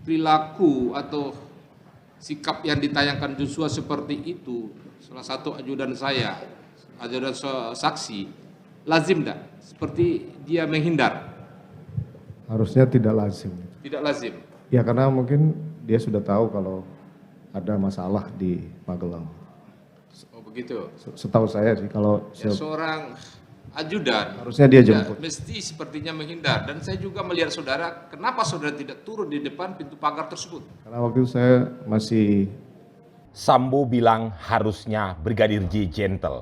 perilaku atau sikap yang ditayangkan Joshua seperti itu, salah satu ajudan saya, ajudan saksi, lazim tidak? Seperti dia menghindar? Harusnya tidak lazim. Tidak lazim? Ya karena mungkin dia sudah tahu kalau ada masalah di Magelang. Oh begitu? Setahu saya sih kalau Ya, seorang ajudan harusnya dia jemput. mesti sepertinya menghindar. Dan saya juga melihat saudara, kenapa saudara tidak turun di depan pintu pagar tersebut? Karena waktu itu saya masih... Sambo bilang harusnya Brigadir J gentle.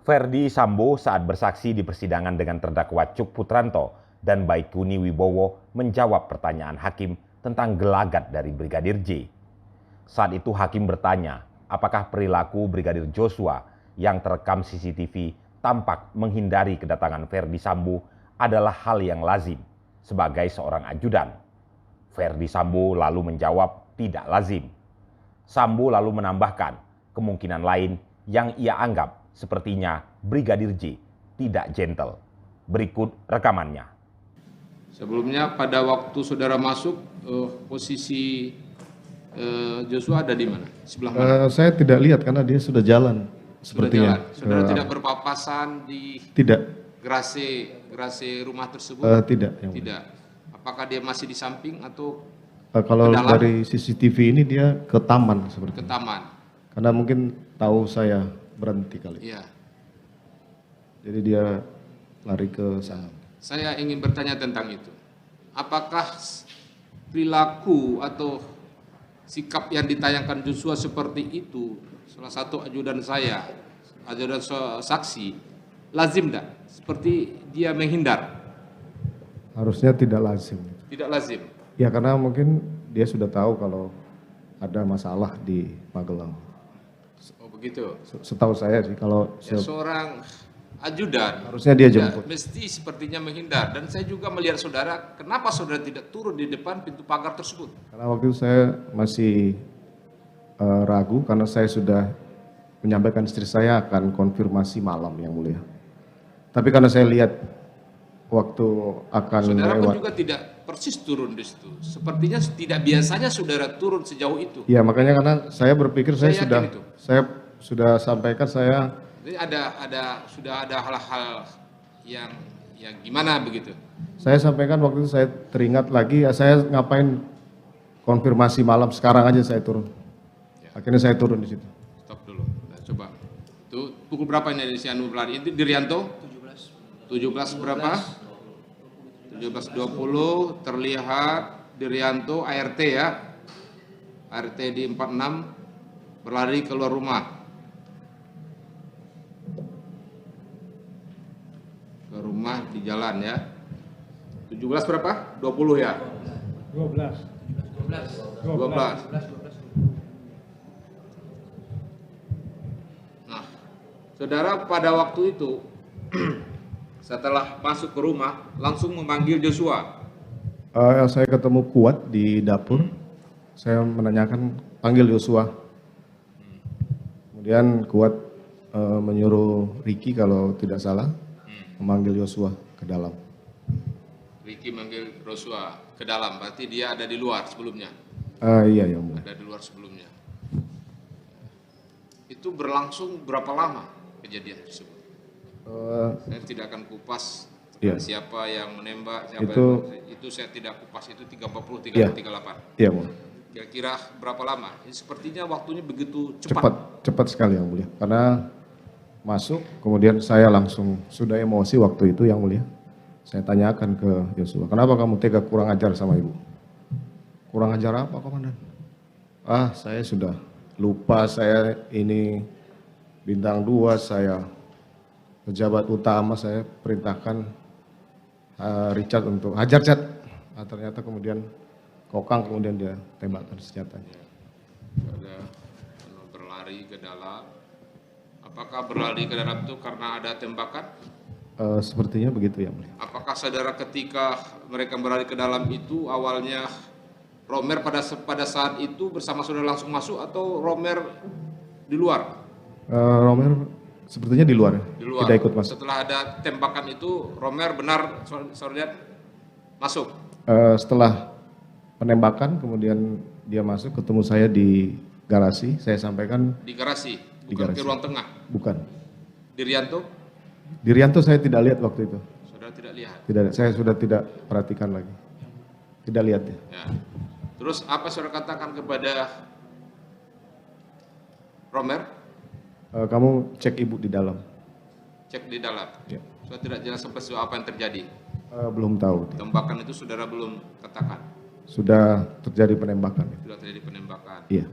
Ferdi Sambo saat bersaksi di persidangan dengan terdakwa Cuk Putranto dan Baikuni Wibowo menjawab pertanyaan hakim tentang gelagat dari Brigadir J. Saat itu hakim bertanya, apakah perilaku Brigadir Joshua yang terekam CCTV tampak menghindari kedatangan Ferdi Sambo adalah hal yang lazim sebagai seorang ajudan. Ferdi Sambo lalu menjawab tidak lazim. Sambo lalu menambahkan kemungkinan lain yang ia anggap sepertinya Brigadir J tidak gentle. Berikut rekamannya. Sebelumnya pada waktu saudara masuk, posisi Joshua ada di mana? Sebelah mana? saya tidak lihat karena dia sudah jalan. Sepertinya. Jalan. Saudara tidak berpapasan di Tidak. gerase rumah tersebut? Tidak. Tidak. Apakah dia masih di samping atau Kalau dari CCTV ini dia ke taman seperti. ke taman? Karena mungkin tahu saya berhenti kali. Iya. Jadi dia lari ke sana. Saya ingin bertanya tentang itu. Apakah perilaku atau sikap yang ditayangkan Joshua seperti itu, salah satu ajudan saya, ajudan saksi, lazim tidak? Seperti dia menghindar? Harusnya tidak lazim. Tidak lazim? Ya karena mungkin dia sudah tahu kalau ada masalah di Magelang. Oh begitu? Setahu saya sih kalau... Ya, seorang ajudan harusnya dia jemput. mesti sepertinya menghindar. Dan saya juga melihat saudara, kenapa saudara tidak turun di depan pintu pagar tersebut? Karena waktu itu saya masih ragu karena saya sudah menyampaikan istri saya akan konfirmasi malam yang mulia. Tapi karena saya lihat waktu akan saudara lewat. pun juga tidak persis turun di situ. Sepertinya tidak biasanya saudara turun sejauh itu. Ya makanya karena saya berpikir saya sudah sampaikan saya. Jadi sudah ada hal-hal yang gimana begitu? Saya sampaikan waktu itu saya teringat lagi ya saya ngapain konfirmasi malam sekarang aja saya turun. Ya. Akhirnya saya turun di situ. Stop dulu. Nah, coba. Itu pukul berapa ini di Sianu berlari? Itu di Rianto? 17 berapa? 17.20 terlihat di Rianto ART ya. ART di 46 berlari keluar rumah. Ke rumah di jalan ya. 17 berapa? 20 ya? 12. Nah, saudara pada waktu itu setelah masuk ke rumah langsung memanggil Joshua. Saya ketemu Kuat di dapur. Saya menanyakan panggil Joshua. Kemudian Kuat menyuruh Ricky kalau tidak salah memanggil Joshua ke dalam. Ricky manggil Joshua ke dalam, berarti dia ada di luar sebelumnya. Iya ya. Ada di luar sebelumnya. Itu berlangsung berapa lama kejadian tersebut? Saya tidak akan kupas siapa yang menembak, itu saya tidak kupas, itu 340, 338. Iya, Bu. Kira-kira berapa lama? Ini sepertinya waktunya begitu cepat. Cepat sekali yang mulia. Karena masuk, kemudian saya langsung sudah emosi waktu itu yang mulia. Saya tanyakan ke Joshua, kenapa kamu tega kurang ajar sama ibu? Kurang ajar apa, Komandan? Saya sudah lupa, saya ini bintang 2, saya pejabat utama, saya perintahkan Richard untuk hajar Chat. Ternyata kemudian kokang, kemudian dia tembakkan senjatanya. Ada berlari ke dalam. Apakah berlari ke dalam itu karena ada tembakan? Sepertinya begitu ya. Apakah saudara ketika mereka berlari ke dalam itu awalnya Romer pada saat itu bersama saudara langsung masuk atau Romer di luar? Romer sepertinya di luar. Di luar. Tidak ikut masuk. Setelah ada tembakan itu Romer benar saudara lihat masuk? Setelah penembakan, kemudian dia masuk ketemu saya di garasi. Saya sampaikan Di garasi, Di bukan garasi. ke ruang tengah. bukan. Dirianto, Dirianto saya tidak lihat waktu itu. saudara tidak lihat. Tidak, saya sudah tidak perhatikan lagi. Tidak lihat ya. Ya. Terus apa saudara katakan kepada Romer? Kamu cek ibu di dalam. Cek di dalam. Ya. Saudara tidak jelas sampai sejauh apa yang terjadi. Belum tahu. Tembakan itu saudara belum katakan. Sudah terjadi penembakan. Sudah terjadi penembakan. Iya.